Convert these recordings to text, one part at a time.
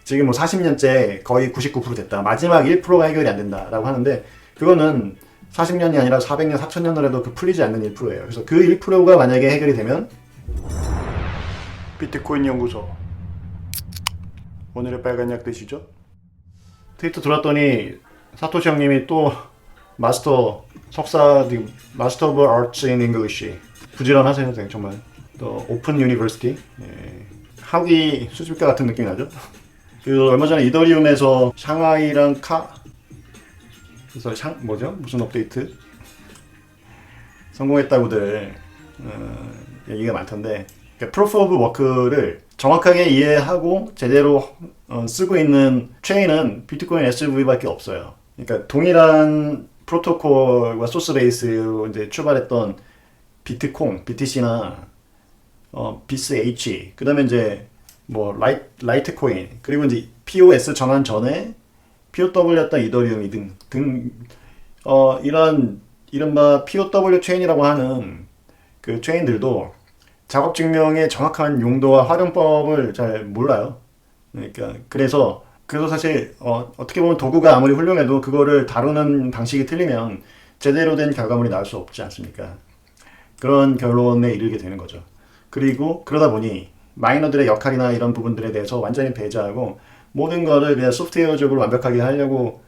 지금 뭐 40년째 거의 99% 됐다. 마지막 1%가 해결이 안 된다라고 하는데 그거는 40년이 아니라 400년, 4000년을 해도 그 풀리지 않는 1%예요. 그래서 그 1%가 만약에 해결이 되면 비트코인 연구소 오늘의 빨간 약 드시죠? 트위터 들어왔더니 사토시 형님이 또 마스터 석사 마스터 오브 아트스 인 잉글리시 부지런하세요. 정말 또 오픈 유니버시티 학위 수집가 같은 느낌이 나죠? 그 얼마 전에 이더리움에서 샹하이랑 그래서 뭐죠? 무슨 업데이트 성공했다고들 얘기가 많던데 프루프 오브 워크를 정확하게 이해하고 제대로 쓰고 있는 체인은 비트코인 SV밖에 없어요. 그러니까 동일한 프로토콜과 소스 베이스로 이제 출발했던 비트콩, BTC나 BCH, 그다음에 이제 뭐 라이트코인, 그리고 이제 POS 전환 전에 POW였던 이더리움이 등 이런 이른바 POW 체인이라고 하는 그 체인들도 작업 증명의 정확한 용도와 활용법을 잘 몰라요. 그러니까 그래서 사실 어떻게 보면 도구가 아무리 훌륭해도 그거를 다루는 방식이 틀리면 제대로 된 결과물이 나올 수 없지 않습니까? 그런 결론에 이르게 되는 거죠. 그리고 그러다 보니 마이너들의 역할이나 이런 부분들에 대해서 완전히 배제하고 모든 거를 그냥 소프트웨어적으로 완벽하게 하려고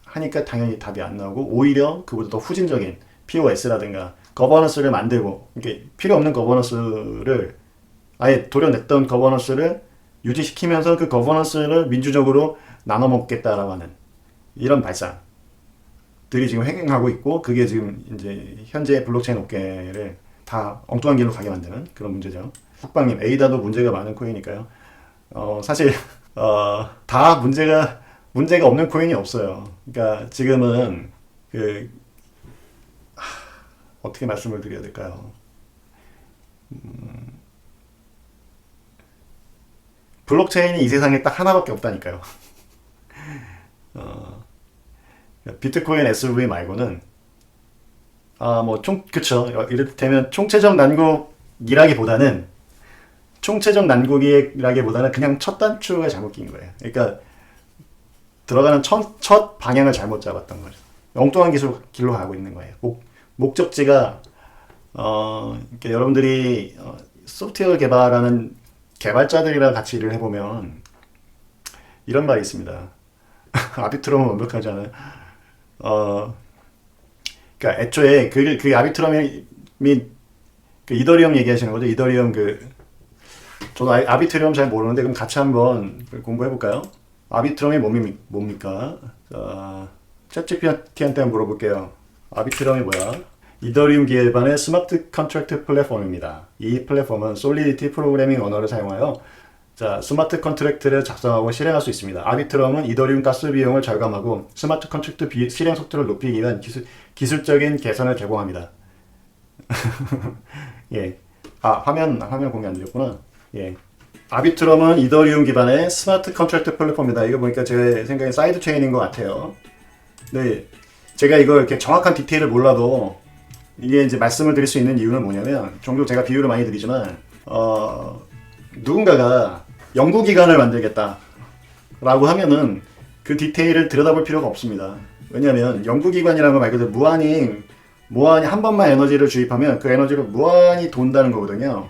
하니까 당연히 답이 안 나오고 오히려 그보다 더 후진적인 POS라든가 거버넌스를 만들고 이게 필요 없는 거버넌스를 아예 도려냈던 거버넌스를 유지시키면서 그 거버넌스를 민주적으로 나눠 먹겠다라고 하는 이런 발상들이 지금 횡행하고 있고 그게 지금 이제 현재 블록체인 업계를 다 엉뚱한 길로 가게 만드는 그런 문제죠. 훅방님, 에이다도 문제가 많은 코인이니까요. 사실 다 문제가 없는 코인이 없어요. 그러니까 지금은 어떻게 말씀을 드려야 될까요? 블록체인이 이 세상에 딱 하나밖에 없다니까요. 비트코인 SV 말고는 그쵸. 이를테면 총체적 난국이라기보다는 그냥 첫 단추가 잘못 낀 거예요. 그러니까 들어가는 첫 방향을 잘못 잡았던 거죠. 엉뚱한 길로 가고 있는 거예요. 목적지가 이렇게 여러분들이 소프트웨어 개발하는 개발자들이랑 같이 일을 해보면 이런 말이 있습니다. 아비트럼은 완벽하지 않아요. 그러니까 애초에 그 아비트럼이 그 이더리움 얘기하시는 거죠. 이더리움 저도 아비트럼 잘 모르는데 그럼 같이 한번 공부해 볼까요? 아비트럼이 뭡니까? 자, 챗GPT한테 한번 물어볼게요. 아비트럼이 뭐야? 이더리움 기반의 스마트 컨트랙트 플랫폼입니다. 이 플랫폼은 솔리디티 프로그래밍 언어를 사용하여 스마트 컨트랙트를 작성하고 실행할 수 있습니다. 아비트럼은 이더리움 가스 비용을 절감하고 스마트 컨트랙트 실행 속도를 높이기 위한 기술적인 개선을 제공합니다. 예. 화면 공개 안 되었구나. 예. 아비트럼은 이더리움 기반의 스마트 컨트랙트 플랫폼입니다. 이거 보니까 제 생각엔 사이드 체인인 것 같아요. 네. 제가 이걸 이렇게 정확한 디테일을 몰라도 이게 이제 말씀을 드릴 수 있는 이유는 뭐냐면 종종 제가 비유를 많이 드리지만 누군가가 연구기관을 만들겠다 라고 하면은 그 디테일을 들여다볼 필요가 없습니다. 왜냐하면 연구기관이라는 거 말 그대로 무한히 한 번만 에너지를 주입하면 그 에너지로 무한히 돈다는 거거든요.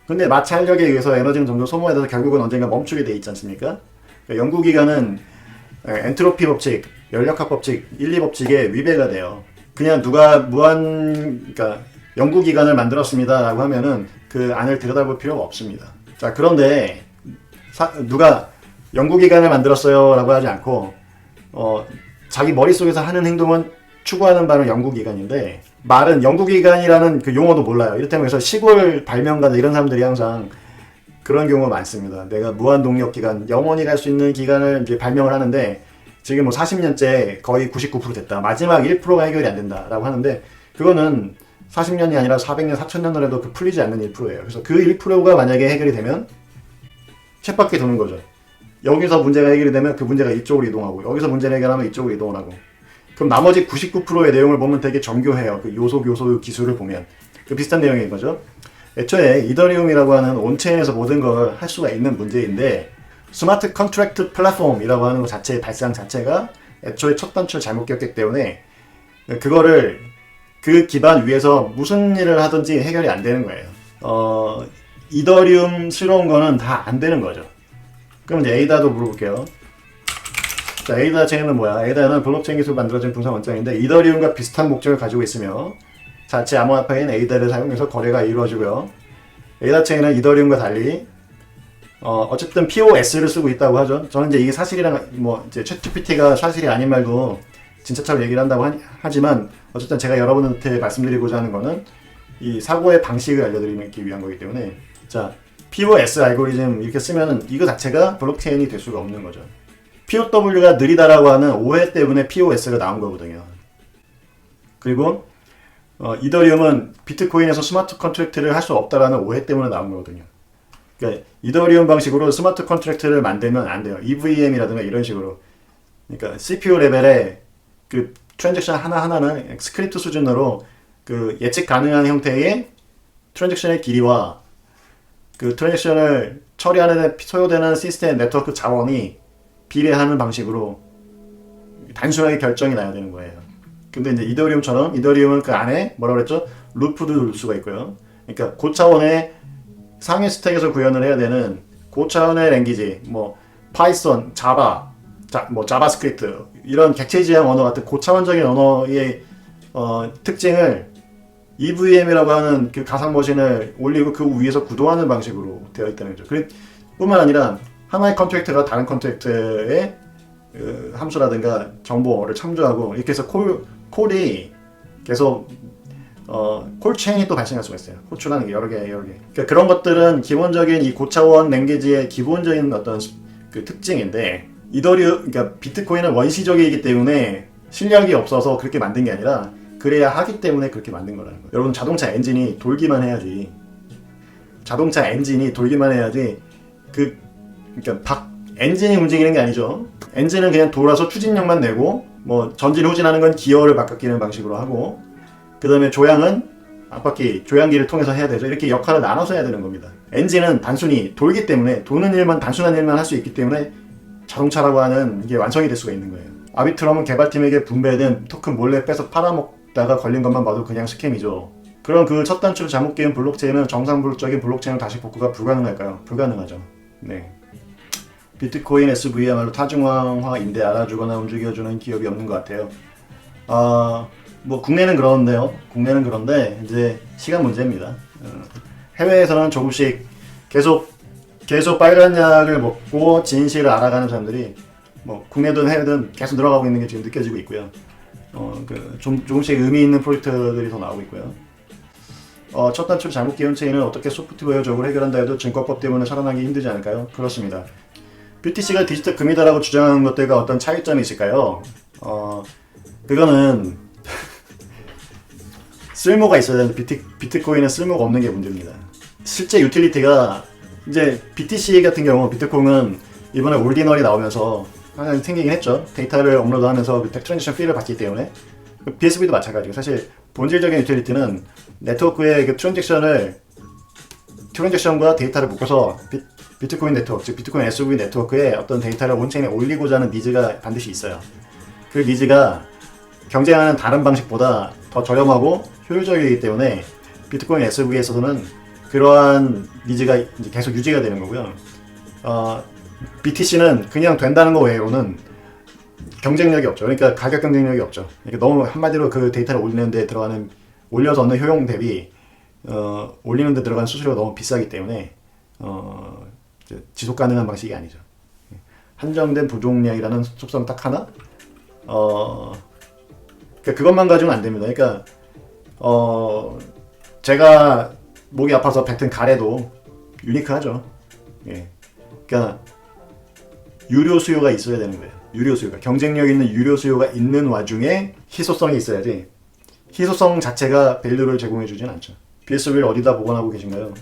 근데 마치 활력에 의해서 에너지는 점점 소모돼서 결국은 언젠가 멈추게 돼 있지 않습니까? 그러니까 연구기관은 엔트로피 법칙, 연력학 법칙, 1, 2법칙에 위배가 돼요. 그냥 누가 그러니까 연구기관을 만들었습니다 라고 하면은 그 안을 들여다볼 필요가 없습니다. 자, 그런데 누가 연구기관을 만들었어요 라고 하지 않고 자기 머릿속에서 하는 행동은 추구하는 바는 연구기관인데 말은 연구기관이라는 그 용어도 몰라요. 이를테면 그래서 시골 발명가들 이런 사람들이 항상 그런 경우가 많습니다. 내가 무한동력기관, 영원히 갈 수 있는 기관을 이제 발명을 하는데 지금 뭐 40년째 거의 99% 됐다. 마지막 1%가 해결이 안 된다라고 하는데 그거는 40년이 아니라 400년, 4000년을 해도 그 풀리지 않는 1%예요. 그래서 그 1%가 만약에 해결이 되면 쳇바퀴 도는 거죠. 여기서 문제가 해결이 되면 그 문제가 이쪽으로 이동하고 여기서 문제를 해결하면 이쪽으로 이동을 하고 그럼 나머지 99%의 내용을 보면 되게 정교해요. 그 요소 기술을 보면 그 비슷한 내용인 거죠. 애초에 이더리움이라고 하는 온체인에서 모든 걸 할 수가 있는 문제인데 스마트 컨트랙트 플랫폼이라고 하는 것 자체의 발상 자체가 애초에 첫 단추를 잘못 꼈기 때문에 그거를 그 기반 위에서 무슨 일을 하든지 해결이 안 되는 거예요. 이더리움스러운 거는 다 안 되는 거죠. 그럼 이제 에이다도 물어볼게요. 자, 에이다 체인은 뭐야? 에이다는 블록체인 기술 만들어진 분산 원장인데 이더리움과 비슷한 목적을 가지고 있으며 자체 암호화폐인 에이다를 사용해서 거래가 이루어지고요. 에이다 체인은 이더리움과 달리 어쨌든 POS를 쓰고 있다고 하죠. 저는 이제 이게 사실이랑 뭐 이제 챗GPT가 사실이 아닌 말도 진짜처럼 얘기를 한다고 하지만 어쨌든 제가 여러분한테 말씀드리고자 하는 거는 이 사고의 방식을 알려드리기 위한 거기 때문에 자 POS 알고리즘 이렇게 쓰면은 이거 자체가 블록체인이 될 수가 없는 거죠. POW가 느리다라고 하는 오해 때문에 POS가 나온 거거든요. 그리고 이더리움은 비트코인에서 스마트 컨트랙트를 할 수 없다라는 오해 때문에 나온 거거든요. 그러니까 이더리움 방식으로 스마트 컨트랙트를 만들면 안 돼요. EVM이라든가 이런 식으로. 그러니까 CPU 레벨의 그 트랜잭션 하나하나는 스크립트 수준으로 그 예측 가능한 형태의 트랜잭션의 길이와 그 트랜잭션을 처리하는 데 소요되는 시스템 네트워크 자원이 비례하는 방식으로 단순하게 결정이 나야 되는 거예요. 근데 이제 이더리움처럼 이더리움은 그 안에 뭐라 그랬죠? 루프도 넣을 수가 있고요. 그러니까 고차원의 상위 스택에서 구현을 해야 되는 고차원의 랭귀지, 뭐 파이썬, 자바, 뭐 자바스크립트 이런 객체 지향 언어 같은 고차원적인 언어의 특징을 EVM이라고 하는 그 가상 머신을 올리고 그 위에서 구동하는 방식으로 되어 있다는 거죠. 뿐만 아니라 하나의 컨트랙트가 다른 컨트랙트의 함수라든가 정보를 참조하고 이렇게 해서 콜이 계속 콜체인이 또 발생할 수가 있어요. 호출하는 게 여러 개. 그러니까 그런 것들은 기본적인 이 고차원 랭귀지의 기본적인 어떤 그 특징인데 그러니까 비트코인은 원시적이기 때문에 실력이 없어서 그렇게 만든 게 아니라 그래야 하기 때문에 그렇게 만든 거라는 거예요. 여러분 자동차 엔진이 돌기만 해야지. 그러니까 엔진이 움직이는 게 아니죠. 엔진은 그냥 돌아서 추진력만 내고 뭐 전진 후진하는 건 기어를 바뀌는 방식으로 하고 그 다음에 조향은 앞바퀴 조향기를 통해서 해야 되죠. 이렇게 역할을 나눠서 해야 되는 겁니다. 엔진은 단순히 돌기 때문에 단순한 일만 할 수 있기 때문에 자동차라고 하는 이게 완성이 될 수가 있는 거예요. 아비트럼은 개발팀에게 분배된 토큰 몰래 빼서 팔아먹다가 걸린 것만 봐도 그냥 스캠이죠. 그럼 그 첫 단추를 잘못 끼운 블록체인은 정상적인 블록체인으로 다시 복구가 불가능할까요? 불가능하죠. 네. 비트코인 SV야말로 타중앙화인데 알아주거나 움직여주는 기업이 없는 것 같아요. 뭐 국내는 그런데 이제 시간 문제입니다. 해외에서는 조금씩 계속 빨간 약을 먹고 진실을 알아가는 사람들이 뭐 국내든 해외든 계속 늘어가고 있는 게 지금 느껴지고 있고요. 조금씩 의미 있는 프로젝트들이 더 나오고 있고요. 첫 단추를 잘못 끼운 체인은 어떻게 소프트웨어적으로 해결한다 해도 증권법 때문에 살아나기 힘들지 않을까요? 그렇습니다. BTC가 디지털 금이다라고 주장하는 것들과 어떤 차이점이 있을까요? 그거는 쓸모가 있어야 되는데 비트코인은 쓸모가 없는 게 문제입니다. 실제 유틸리티가 이제 BTC 같은 경우 비트코인은 이번에 올디널이 나오면서 하나 생기긴 했죠. 데이터를 업로드하면서 트랜지션 피를 받기 때문에 BSB도 마찬가지고 사실 본질적인 유틸리티는 네트워크의 그 트랜잭션과 데이터를 묶어서 비트코인 네트워크, 즉 비트코인 SV 네트워크에 어떤 데이터를 온체인에 올리고자 하는 니즈가 반드시 있어요. 그 니즈가 경쟁하는 다른 방식보다 더 저렴하고 효율적이기 때문에 비트코인 SV에서는 그러한 니즈가 이제 계속 유지가 되는 거고요. BTC는 그냥 된다는 거 외로는 경쟁력이 없죠. 그러니까 가격 경쟁력이 없죠. 그러니까 너무 한마디로 그 데이터를 올려서 얻는 효용 대비 올리는 데 들어가는 수수료가 너무 비싸기 때문에 지속 가능한 방식이 아니죠. 한정된 부동량이라는 속성 딱 하나? 그러니까 그것만 가지고는 안 됩니다. 그러니까 제가 목이 아파서 뱉은 가래도 유니크하죠. 예. 그러니까 유료 수요가 있어야 되는 거예요. 유료 수요가 경쟁력 있는 유료 수요가 있는 와중에 희소성이 있어야지. 희소성 자체가 밸류를 제공해주진 않죠. BSB를 어디다 보관하고 계신가요?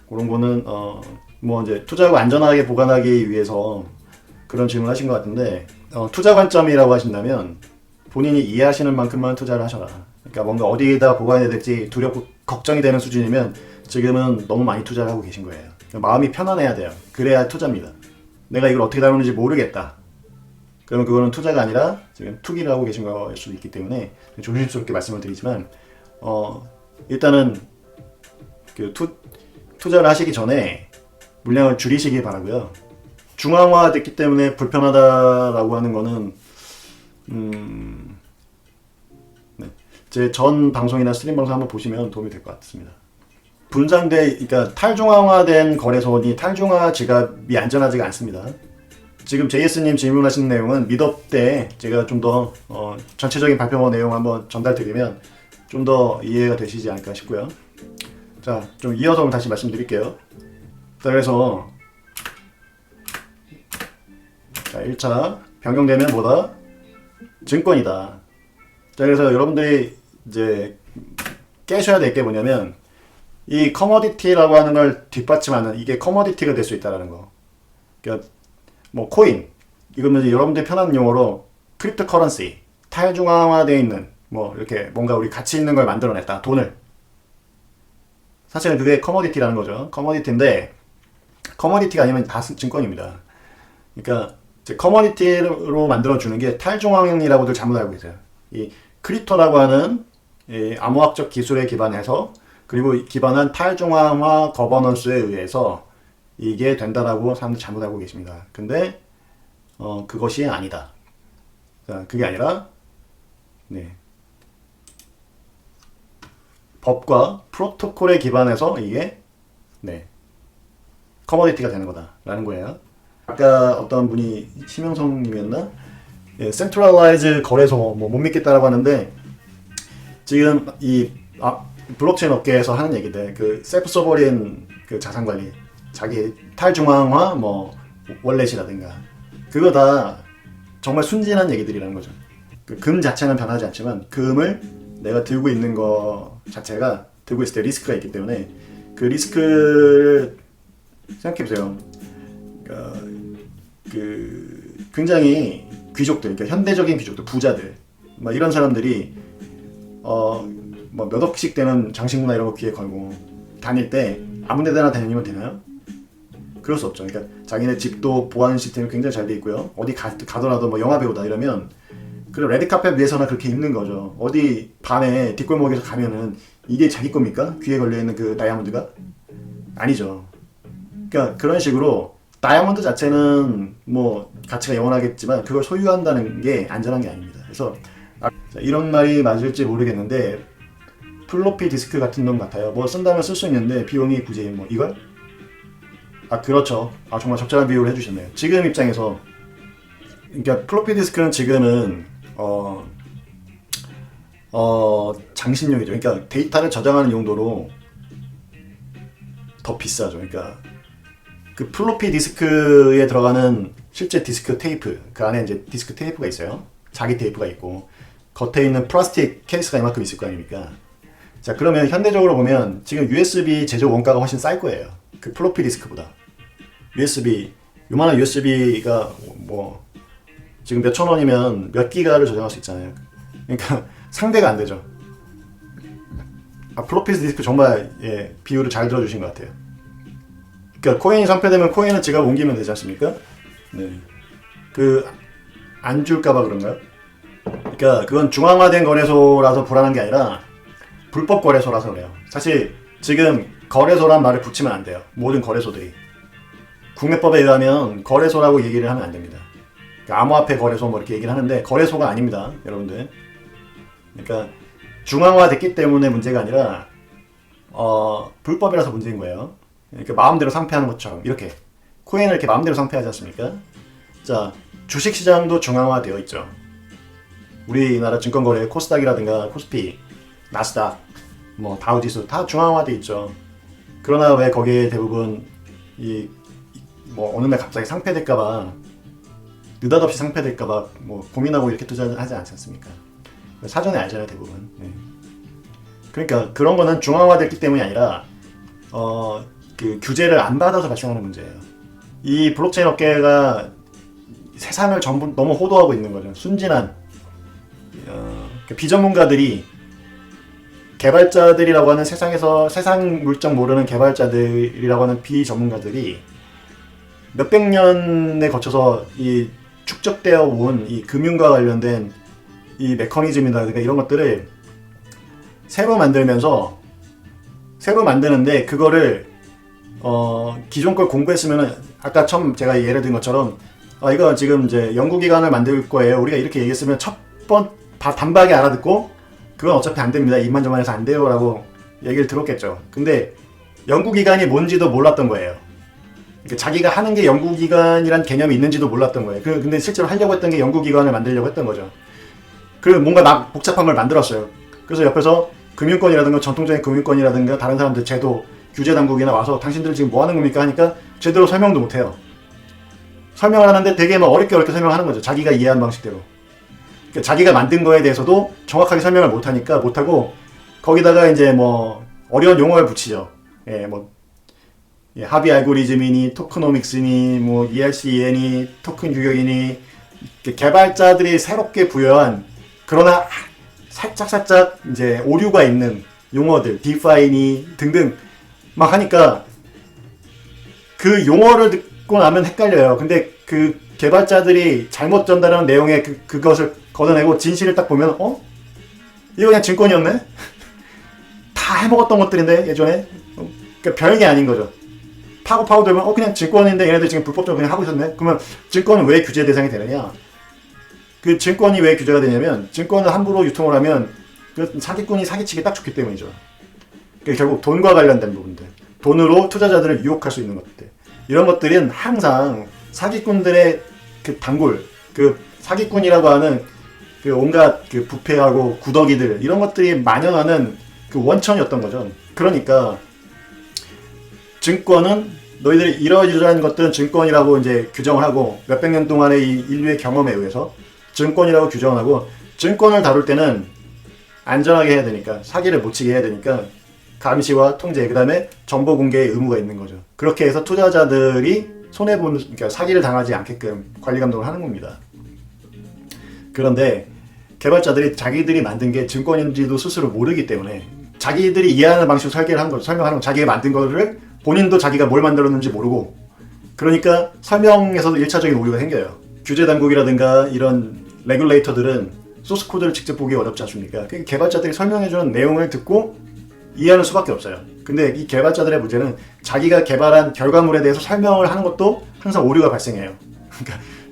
그런 거는 뭐 이제 투자하고 안전하게 보관하기 위해서 그런 질문을 하신 것 같은데 투자 관점이라고 하신다면 본인이 이해하시는 만큼만 투자를 하셔라. 그러니까 뭔가 어디에다 보관해야 될지 두렵고 걱정이 되는 수준이면 지금은 너무 많이 투자를 하고 계신 거예요. 마음이 편안해야 돼요. 그래야 투자입니다. 내가 이걸 어떻게 다루는지 모르겠다. 그러면 그거는 투자가 아니라 지금 투기를 하고 계신 거일 수도 있기 때문에 조심스럽게 말씀을 드리지만 일단은 그 투자를 하시기 전에 물량을 줄이시기 바라고요. 중앙화됐기 때문에 불편하다라고 하는 거는 네. 제 전 방송이나 스트림 방송 한번 보시면 도움이 될 것 같습니다. 그러니까 탈중앙화된 거래소니 탈중앙화 지갑이 안전하지가 않습니다. 지금 JS님 질문하신 내용은 미덥 때 제가 좀 더 전체적인 발표 내용 한번 전달드리면 좀 더 이해가 되시지 않을까 싶고요. 자, 좀 이어서 다시 말씀드릴게요. 자, 그래서 자, 1차 변경되면 뭐다? 증권이다. 자, 그래서 여러분들이 이제 깨셔야 될 게 뭐냐면 이 커머디티라고 하는 걸 뒷받침하는 이게 커머디티가 될 수 있다는 거. 그러니까 뭐 코인 이거는 여러분들 편한 용어로 크립토 커런시 탈중앙화되어 있는 뭐 이렇게 뭔가 우리 가치 있는 걸 만들어냈다. 돈을. 사실은 그게 커머디티라는 거죠. 커머디티인데 커머디티가 아니면 다 증권입니다. 그러니까 커머디티로 만들어주는 게 탈중앙이라고들 잘못 알고 계세요. 이 크립토라고 하는 이 암호학적 기술에 기반해서 그리고 기반한 탈중앙화 거버넌스에 의해서 이게 된다라고 사람들이 잘못 알고 계십니다. 근데 그것이 아니다. 자, 그게 아니라 네. 법과 프로토콜에 기반해서 이게 네. 커머디티가 되는 거다라는 거예요. 아까 어떤 분이 심영성님이었나? 예, 센트럴라이즈 거래소 뭐 못 믿겠다라고 하는데 지금 이 블록체인 업계에서 하는 얘기들 그 셀프 서버린 그 자산 관리 자기 탈중앙화 뭐 월렛이라든가 그거 다 정말 순진한 얘기들이라는 거죠. 그 금 자체는 변하지 않지만 금을 내가 들고 있는 거 자체가 들고 있을 때 리스크가 있기 때문에 그 리스크를 생각해보세요. 그 굉장히 귀족들, 그러니까 현대적인 귀족들, 부자들, 막 이런 사람들이 뭐 몇 억씩 되는 장신구나 이런 거 귀에 걸고 다닐 때 아무 데나 다니면 되나요? 그럴 수 없죠. 그러니까 자기네 집도 보안 시스템이 굉장히 잘 돼 있고요. 어디 가더라도 뭐 영화 배우다 이러면 그럼 레드카펫 위에서나 그렇게 입는 거죠. 어디 밤에 뒷골목에서 가면은 이게 자기 겁니까? 귀에 걸려있는 그 다이아몬드가? 아니죠. 그러니까 그런 식으로 다이아몬드 자체는 뭐 가치가 영원하겠지만 그걸 소유한다는 게 안전한 게 아닙니다. 그래서 이런 말이 맞을지 모르겠는데 플로피 디스크 같은 놈 같아요. 뭐 쓴다면 쓸 수 있는데 비용이 굳이 뭐 이걸? 그렇죠. 정말 적절한 비유를 해주셨네요. 지금 입장에서 그러니까 플로피 디스크는 지금은 장신용이죠. 그러니까 데이터를 저장하는 용도로 더 비싸죠. 그러니까 그 플로피 디스크에 들어가는 실제 디스크 테이프 그 안에 이제 디스크 테이프가 있어요. 자기 테이프가 있고 겉에 있는 플라스틱 케이스가 이만큼 있을 거 아닙니까? 자, 그러면 현대적으로 보면 지금 USB 제조 원가가 훨씬 쌀 거예요. 그 플로피 디스크보다. USB 요만한 USB가 뭐 지금 몇천 원이면 몇 기가를 저장할 수 있잖아요. 그러니까 상대가 안 되죠. 플로피 디스크 정말 비유를 잘 들어주신 것 같아요. 그러니까 코인이 상폐되면 코인은 지갑 옮기면 되지 않습니까? 네. 안 줄까봐 그런가요? 그러니까 그건 중앙화된 거래소라서 불안한 게 아니라 불법 거래소라서 그래요. 사실 지금 거래소란 말을 붙이면 안 돼요. 모든 거래소들이. 국내법에 의하면 거래소라고 얘기를 하면 안 됩니다. 그러니까 암호화폐 거래소 뭐 이렇게 얘기를 하는데 거래소가 아닙니다. 여러분들. 그러니까 중앙화됐기 때문에 문제가 아니라 불법이라서 문제인 거예요. 그러니까 마음대로 상폐하는 것처럼 이렇게 코인을 이렇게 마음대로 상폐하지 않습니까? 자, 주식시장도 중앙화되어 있죠. 우리나라 증권거래 코스닥이라든가 코스피, 나스닥, 뭐 다우지수 다 중앙화되어 있죠. 그러나 왜 거기에 대부분 뭐 어느 날 갑자기 상폐될까봐 느닷없이 상폐될까봐 뭐 고민하고 이렇게 투자하지 않지 않습니까? 사전에 알잖아요 대부분. 네. 그러니까 그런 거는 중앙화됐기 때문이 아니라 그 규제를 안 받아서 발생하는 문제예요. 이 블록체인 업계가 세상을 전부 너무 호도하고 있는 거죠. 순진한 비전문가들이 개발자들이라고 하는 세상에서 세상 물정 모르는 개발자들이라고 하는 비전문가들이 몇백 년에 거쳐서 이 축적되어 온 이 금융과 관련된 이 메커니즘이라든가 이런 것들을 새로 만드는데 그거를 기존 걸 공부했으면은 아까 처음 제가 예를 든 것처럼 이거 지금 이제 연구기관을 만들 거예요. 우리가 이렇게 얘기했으면 단박에 알아듣고 그건 어차피 안 됩니다. 이만저만해서 안 돼요. 라고 얘기를 들었겠죠. 근데 연구기관이 뭔지도 몰랐던 거예요. 그러니까 자기가 하는 게 연구기관이란 개념이 있는지도 몰랐던 거예요. 근데 실제로 하려고 했던 게 연구기관을 만들려고 했던 거죠. 뭔가 막 복잡한 걸 만들었어요. 그래서 옆에서 금융권이라든가 전통적인 금융권이라든가 다른 사람들 제도 규제 당국이나 와서 당신들 지금 뭐 하는 겁니까 하니까 제대로 설명도 못 해요. 설명을 하는데 되게 막 어렵게 설명하는 거죠. 자기가 이해한 방식대로. 그러니까 자기가 만든 거에 대해서도 정확하게 설명을 못하고 거기다가 이제 뭐 어려운 용어를 붙이죠. 합의 알고리즘이니 토크노믹스니 뭐 ERC-EN이 토큰 규격이니 개발자들이 새롭게 부여한 그러나 살짝 이제 오류가 있는 용어들, 디파이니 등등 막 하니까 그 용어를 듣고 나면 헷갈려요. 근데 그 개발자들이 잘못 전달한 내용의 그것을 걷어내고 진실을 딱 보면 이거 그냥 증권이었네? 다 해먹었던 것들인데 예전에? 그러니까 별게 아닌 거죠. 파고 들면 그냥 증권인데 얘네들 지금 불법적으로 그냥 하고 있었네? 그러면 증권은 왜 규제 대상이 되느냐? 그 증권이 왜 규제가 되냐면 증권을 함부로 유통을 하면 그 사기꾼이 사기치기 딱 좋기 때문이죠. 그러니까 결국 돈과 관련된 부분들, 돈으로 투자자들을 유혹할 수 있는 것들, 이런 것들은 항상 사기꾼들의 그 단골, 그 사기꾼이라고 하는 그 온갖 그 부패하고 구더기들 이런 것들이 만연하는 그 원천이었던 거죠. 그러니까 증권은 너희들이 이러이러한 것들은 증권이라고 이제 규정을 하고 몇백 년 동안의 이 인류의 경험에 의해서 증권이라고 규정을 하고 증권을 다룰 때는 안전하게 해야 되니까 사기를 못 치게 해야 되니까 감시와 통제 그 다음에 정보 공개의 의무가 있는 거죠. 그렇게 해서 투자자들이 손해보는 그러니까 사기를 당하지 않게끔 관리 감독을 하는 겁니다. 그런데 개발자들이 자기들이 만든 게 증권인지도 스스로 모르기 때문에 자기들이 이해하는 방식으로 설명하는 거 자기가 만든 거를 본인도 자기가 뭘 만들었는지 모르고 그러니까 설명에서도 1차적인 오류가 생겨요. 규제 당국이라든가 이런 레귤레이터들은 소스 코드를 직접 보기 어렵지 않습니까? 그러니까 개발자들이 설명해주는 내용을 듣고 이해하는 수밖에 없어요. 근데 이 개발자들의 문제는 자기가 개발한 결과물에 대해서 설명을 하는 것도 항상 오류가 발생해요.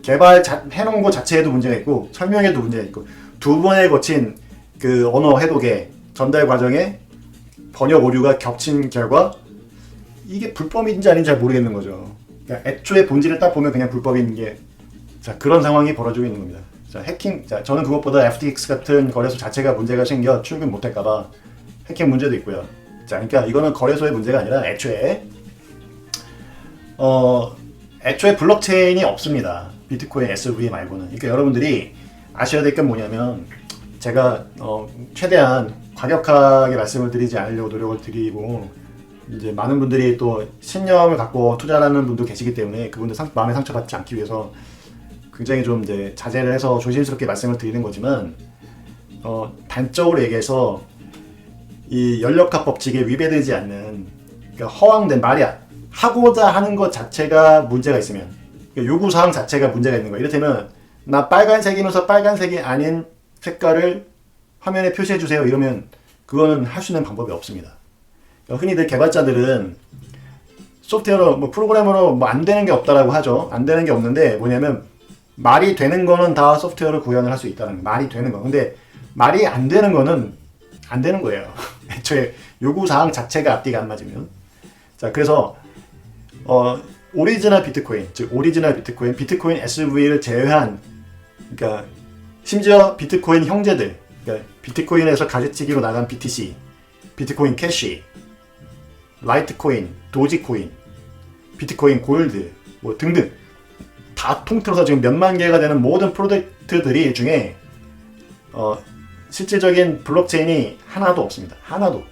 그러니까 해놓은 것 자체에도 문제가 있고 설명에도 문제가 있고 두 번에 거친 그 언어 해독의 전달 과정에 번역 오류가 겹친 결과 이게 불법인지 아닌지 잘 모르겠는 거죠. 그러니까 애초에 본질을 딱 보면 그냥 불법인 게 그런 상황이 벌어지고 있는 겁니다. 해킹, 저는 그것보다 FTX 같은 거래소 자체가 문제가 생겨 출금 못할까봐 해킹 문제도 있고요. 그러니까 이거는 거래소의 문제가 아니라 애초에 블록체인이 없습니다. 비트코인 SV 말고는. 그러니까 여러분들이 아셔야 될 건 뭐냐면 제가 최대한 과격하게 말씀을 드리지 않으려고 노력을 드리고 이제 많은 분들이 또 신념을 갖고 투자하는 분도 계시기 때문에 그분들 마음에 상처받지 않기 위해서 굉장히 좀 이제 자제를 해서 조심스럽게 말씀을 드리는 거지만 단적으로 얘기해서 이 연력학 법칙에 위배되지 않는 그러니까 허황된 말이 하고자 하는 것 자체가 문제가 있으면 그러니까 요구사항 자체가 문제가 있는 거예요. 이를테면 나 빨간색이면서 빨간색이 아닌 색깔을 화면에 표시해 주세요 이러면 그거는 할 수 있는 방법이 없습니다. 흔히들 개발자들은 소프트웨어로 뭐 프로그램으로 뭐 안 되는 게 없다라고 하죠. 안 되는 게 없는데 뭐냐면 말이 되는 거는 다 소프트웨어로 구현을 할 수 있다는 거. 말이 되는 거. 근데 말이 안 되는 거는 안 되는 거예요. 애초에 요구사항 자체가 앞뒤가 안 맞으면. 그래서 오리지널 비트코인, 즉 오리지널 비트코인 SV를 제외한 그러니까 심지어 비트코인 형제들, 그러니까 비트코인에서 가지치기로 나간 BTC, 비트코인 캐시, 라이트코인, 도지코인, 비트코인 골드 뭐 등등 다 통틀어서 지금 몇만 개가 되는 모든 프로젝트들이 중에 실질적인 블록체인이 하나도 없습니다. 하나도.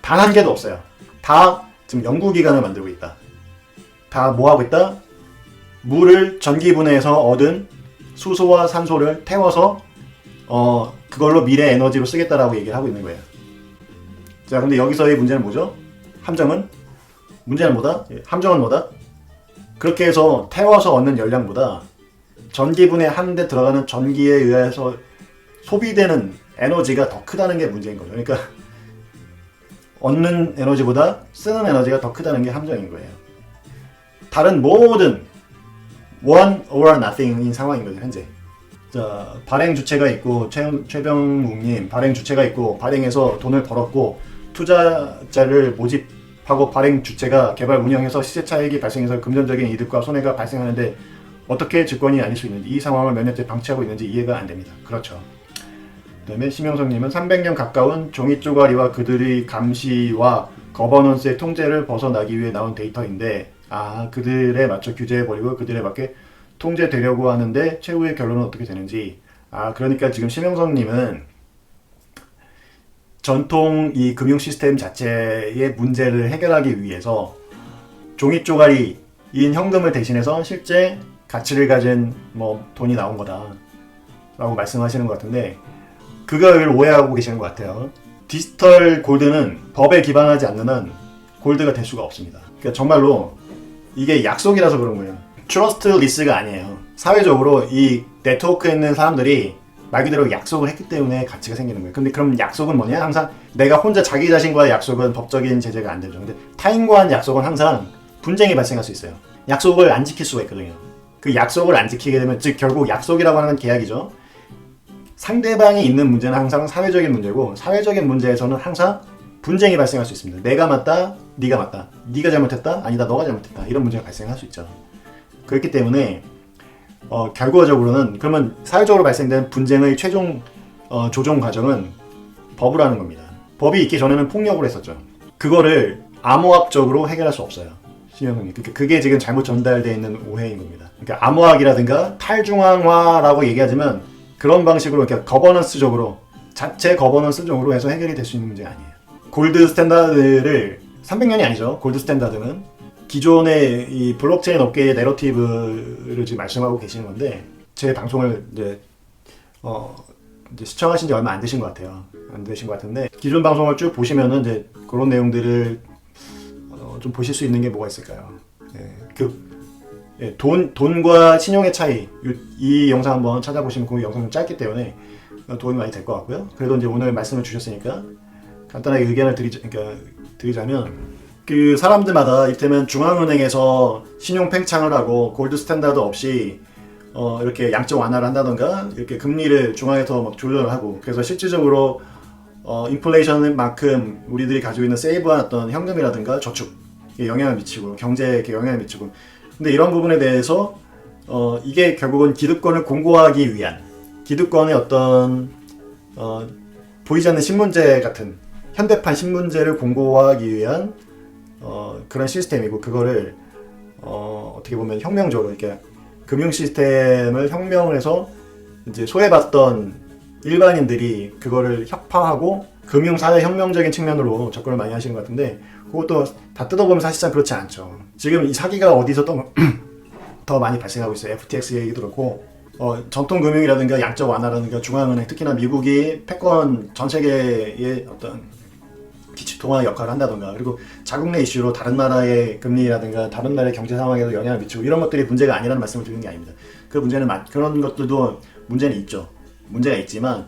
단 한 개도 없어요. 다 지금 연구기관을 만들고 있다. 다 뭐하고 있다? 물을 전기분해해서 얻은 수소와 산소를 태워서 그걸로 미래 에너지로 쓰겠다라고 얘기를 하고 있는 거예요. 근데 여기서의 문제는 뭐죠? 함정은? 문제는 뭐다? 함정은 뭐다? 그렇게 해서 태워서 얻는 열량보다 전기분해 하는데 들어가는 전기에 의해서 소비되는 에너지가 더 크다는 게 문제인 거죠. 그러니까 얻는 에너지보다 쓰는 에너지가 더 크다는 게 함정인 거예요. 다른 모든 one or nothing인 상황인 거죠, 현재. 자, 발행 주체가 있고, 최병욱님, 발행 주체가 있고, 발행해서 돈을 벌었고, 투자자를 모집하고 발행 주체가 개발 운영해서 시세 차익이 발생해서 금전적인 이득과 손해가 발생하는데 어떻게 증권이 아닐 수 있는지, 이 상황을 몇 년째 방치하고 있는지 이해가 안 됩니다. 그렇죠. 그 다음에 심영성님은 300년 가까운 종이 쪼가리와 그들의 감시와 거버넌스의 통제를 벗어나기 위해 나온 데이터인데, 그들에 맞춰 규제해버리고 그들에 맞게 통제되려고 하는데 최후의 결론은 어떻게 되는지. 그러니까 지금 심영성님은 전통 이 금융 시스템 자체의 문제를 해결하기 위해서 종이 쪼가리인 현금을 대신해서 실제 가치를 가진 돈이 나온 거다라고 말씀하시는 것 같은데, 그걸 오해하고 계시는 것 같아요. 디지털 골드는 법에 기반하지 않는 한 골드가 될 수가 없습니다. 그러니까 정말로 이게 약속이라서 그런 거예요. 트러스트 리스가 아니에요. 사회적으로 이 네트워크에 있는 사람들이 말 그대로 약속을 했기 때문에 가치가 생기는 거예요. 근데 그럼 약속은 뭐냐? 항상 내가 혼자 자기 자신과의 약속은 법적인 제재가 안 되죠. 근데 타인과의 약속은 항상 분쟁이 발생할 수 있어요. 약속을 안 지킬 수가 있거든요. 그 약속을 안 지키게 되면, 즉 결국 약속이라고 하는 건 계약이죠. 상대방이 있는 문제는 항상 사회적인 문제고, 사회적인 문제에서는 항상 분쟁이 발생할 수 있습니다. 내가 맞다, 네가 맞다, 네가 잘못했다, 아니다, 너가 잘못했다, 이런 문제가 발생할 수 있죠. 그렇기 때문에 결과적으로는 그러면 사회적으로 발생된 분쟁의 최종 조정 과정은 법을 하는 겁니다. 법이 있기 전에는 폭력으로 했었죠. 그거를 암호학적으로 해결할 수 없어요. 심영성님, 그게 지금 잘못 전달되어 있는 오해인 겁니다. 그러니까 암호학이라든가 탈중앙화라고 얘기하지만 그런 방식으로, 그러니까 거버넌스적으로, 자체 거버넌스적으로 해서 해결이 될 수 있는 문제가 아니에요. 골드 스탠다드를 300년이 아니죠. 골드 스탠다드는 기존의 이 블록체인 업계의 내러티브를 지금 말씀하고 계시는 건데, 제 방송을 이제 시청하신 지 얼마 안 되신 것 같아요. 안 되신 것 같은데, 기존 방송을 쭉 보시면은 이제 그런 내용들을 좀 보실 수 있는 게 뭐가 있을까요? 돈과 신용의 차이, 이 영상 한번 찾아보시면 그 영상 좀 짧기 때문에 도움이 많이 될 것 같고요. 그래도 이제 오늘 말씀을 주셨으니까 간단하게 의견을 드리자면, 그 사람들마다 이를테면 중앙은행에서 신용 팽창을 하고 골드 스탠다드 없이 이렇게 양적 완화를 한다던가, 이렇게 금리를 중앙에서 막 조절을 하고, 그래서 실질적으로 인플레이션만큼 우리들이 가지고 있는 세이브한 어떤 현금이라든가 저축에 영향을 미치고, 경제에 영향을 미치고, 근데 이런 부분에 대해서 이게 결국은 기득권을 공고하기 위한, 기득권의 어떤 보이지 않는 신문제 같은 현대판 신문제를 공고하기 위한 그런 시스템이고, 그거를 어떻게 보면 혁명적으로 이렇게 금융 시스템을 혁명을 해서 이제 소외받던 일반인들이 그거를 혁파하고 금융사회 혁명적인 측면으로 접근을 많이 하시는 것 같은데, 그것도 다 뜯어보면 사실상 그렇지 않죠. 지금 이 사기가 어디서 더 많이 발생하고 있어요. FTX 얘기도 그렇고, 전통 금융이라든가 양적 완화라든가 중앙은행, 특히나 미국이 패권 전 세계의 어떤 기축 통화 역할을 한다던가, 그리고 자국 내 이슈로 다른 나라의 금리라든가 다른 나라의 경제 상황에도 영향을 미치고, 이런 것들이 문제가 아니라는 말씀을 드리는 게 아닙니다. 그 문제는 그런 것들도 문제는 있죠. 문제가 있지만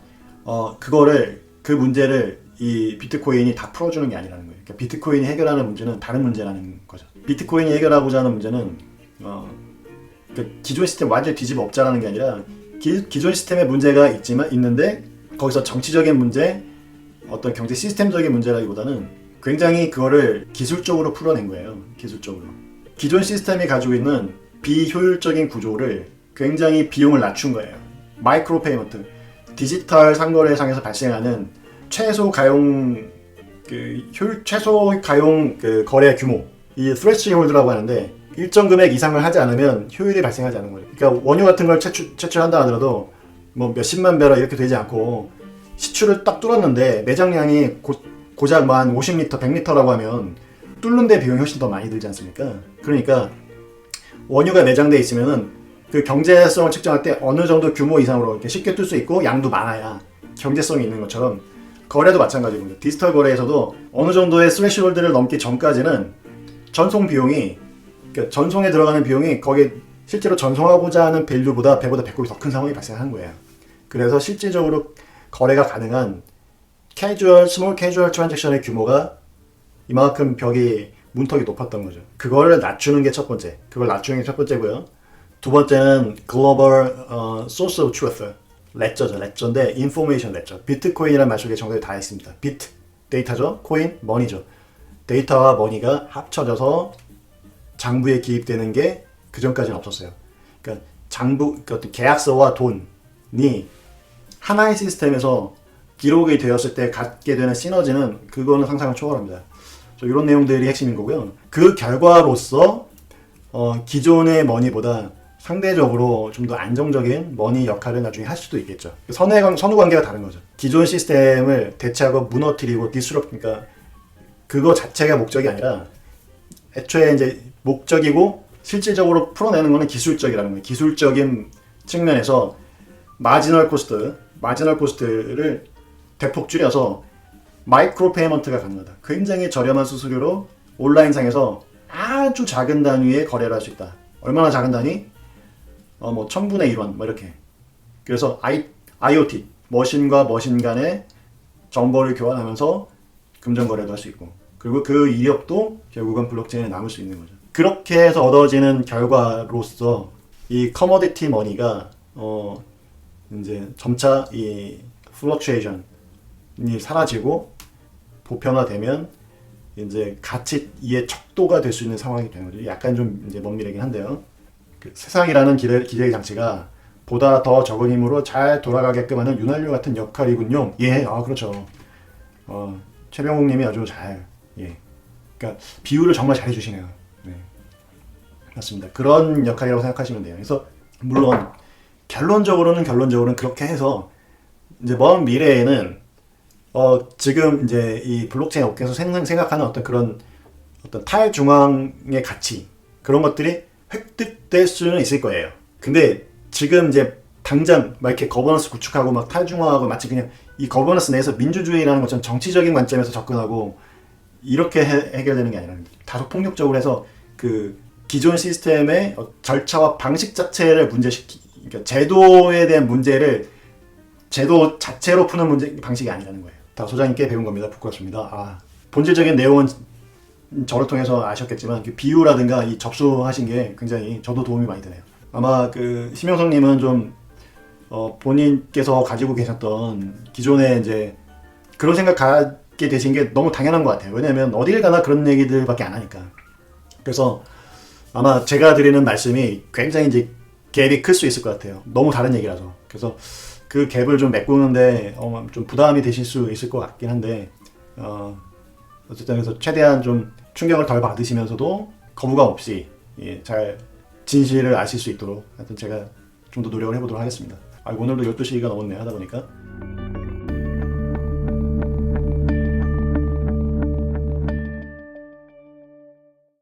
그 문제를 이 비트코인이 다 풀어주는 게 아니라는 거예요. 그러니까 비트코인이 해결하는 문제는 다른 문제라는 거죠. 비트코인이 해결하고자 하는 문제는 그러니까 기존 시스템 완전히 뒤집어 엎자라는 게 아니라, 기존 시스템에 문제가 있는데 거기서 정치적인 문제, 어떤 경제 시스템적인 문제라기보다는 굉장히 그거를 기술적으로 풀어낸 거예요. 기술적으로. 기존 시스템이 가지고 있는 비효율적인 구조를 굉장히 비용을 낮춘 거예요. 마이크로 페이먼트, 디지털 상거래상에서 발생하는 최소 가용 거래 규모, 이 threshold라고 하는데, 일정 금액 이상을 하지 않으면 효율이 발생하지 않는 거예요. 그러니까 원유 같은 걸 채출한다 하더라도 뭐 몇십만 배럴 이렇게 되지 않고, 시추를 딱 뚫었는데 매장량이 고작 한 50리터, 100리터라고 하면 뚫는데 비용이 훨씬 더 많이 들지 않습니까? 그러니까 원유가 매장돼 있으면은 그 경제성을 측정할 때 어느 정도 규모 이상으로 이렇게 쉽게 뚫 수 있고, 양도 많아야 경제성이 있는 것처럼, 거래도 마찬가지입니다. 디지털 거래에서도 어느 정도의 스레시홀드를 넘기 전까지는 전송 비용이 그러니까 전송에 들어가는 비용이 거기에 실제로 전송하고자 하는 밸류보다 배보다 배꼽이 더 큰 상황이 발생하는 거예요. 그래서 실질적으로 거래가 가능한 스몰 캐주얼 트랜잭션의 규모가 이만큼 벽이 문턱이 높았던 거죠. 그걸 낮추는 게 첫 번째. 그걸 낮추는 게 첫 번째고요. 두 번째는 글로벌 소스 오브 트루스. 레저죠. 레저인데 인포메이션 레저. 비트코인이라는 말 속에 정답이 다 있습니다. 비트, 데이터죠. 코인, 머니죠. 데이터와 머니가 합쳐져서 장부에 기입되는 게 그전까지는 없었어요. 그러니까 그러니까 계약서와 돈이 하나의 시스템에서 기록이 되었을 때 갖게 되는 시너지는 그거는 상상을 초월합니다. 이런 내용들이 핵심인 거고요. 그 결과로서 기존의 머니보다 상대적으로 좀 더 안정적인 머니 역할을 나중에 할 수도 있겠죠. 선후 관계가 다른 거죠. 기존 시스템을 대체하고 무너뜨리고 그러니까 그거 자체가 목적이 아니라 애초에 이제 목적이고 실질적으로 풀어내는 거는 기술적이라는 거예요. 기술적인 측면에서 마지널 코스트를 대폭 줄여서 마이크로 페이먼트가 가능하다. 굉장히 저렴한 수수료로 온라인상에서 아주 작은 단위의 거래를 할 수 있다. 얼마나 작은 단위? 뭐 1000분의 1원 뭐 이렇게. 그래서 IoT 머신과 머신 간의 정보를 교환하면서 금전 거래도 할 수 있고, 그리고 그 이력도 결국은 블록체인에 남을 수 있는 거죠. 그렇게 해서 얻어지는 결과로서 이 커머디티 머니가 이제 점차 이 플럭추에이션이 사라지고 보편화되면 이제 가치의 척도가 될 수 있는 상황이 되는 거죠. 약간 좀 이제 먼 미래긴 한데요. 그 세상이라는 기대의 장치가 보다 더 적은 힘으로 잘 돌아가게끔 하는 윤활유 같은 역할이군요. 예, 그렇죠. 최병욱님이 아주 그러니까 비유를 정말 잘 해주시네요. 네, 맞습니다. 그런 역할이라고 생각하시면 돼요. 그래서 물론 결론적으로는 그렇게 해서 이제 먼 미래에는 지금 이제 이 블록체인 업계에서 생각하는 어떤 탈중앙의 가치 그런 것들이 획득될 수는 있을 거예요. 근데 지금 이제 당장 막 이렇게 거버넌스 구축하고 막 탈중앙하고 마치 그냥 이 거버넌스 내에서 민주주의라는 것처럼 정치적인 관점에서 접근하고 이렇게 해결되는 게 아니라 다소 폭력적으로 해서 그 기존 시스템의 절차와 방식 자체를 그러니까 제도에 대한 문제를 제도 자체로 푸는 방식이 아니라는 거예요. 다 소장님께 배운 겁니다. 부끄럽습니다. 본질적인 내용은 저를 통해서 아셨겠지만 그 비유라든가 이 접수하신 게 굉장히 저도 도움이 많이 되네요. 아마 그 심영성님은 좀 본인께서 가지고 계셨던 기존에 이제 그런 생각 갖게 되신 게 너무 당연한 것 같아요. 왜냐하면 어딜 가나 그런 얘기들밖에 안 하니까. 그래서 아마 제가 드리는 말씀이 굉장히 이제 갭이 클 수 있을 것 같아요. 너무 다른 얘기라서. 그래서 그 갭을 좀 메꾸는데 좀 부담이 되실 수 있을 것 같긴 한데 어쨌든 그래서 최대한 좀 충격을 덜 받으시면서도 거부감 없이 잘 진실을 아실 수 있도록 하여튼 제가 좀 더 노력을 해보도록 하겠습니다. 오늘도 12시가 넘었네요. 하다 보니까.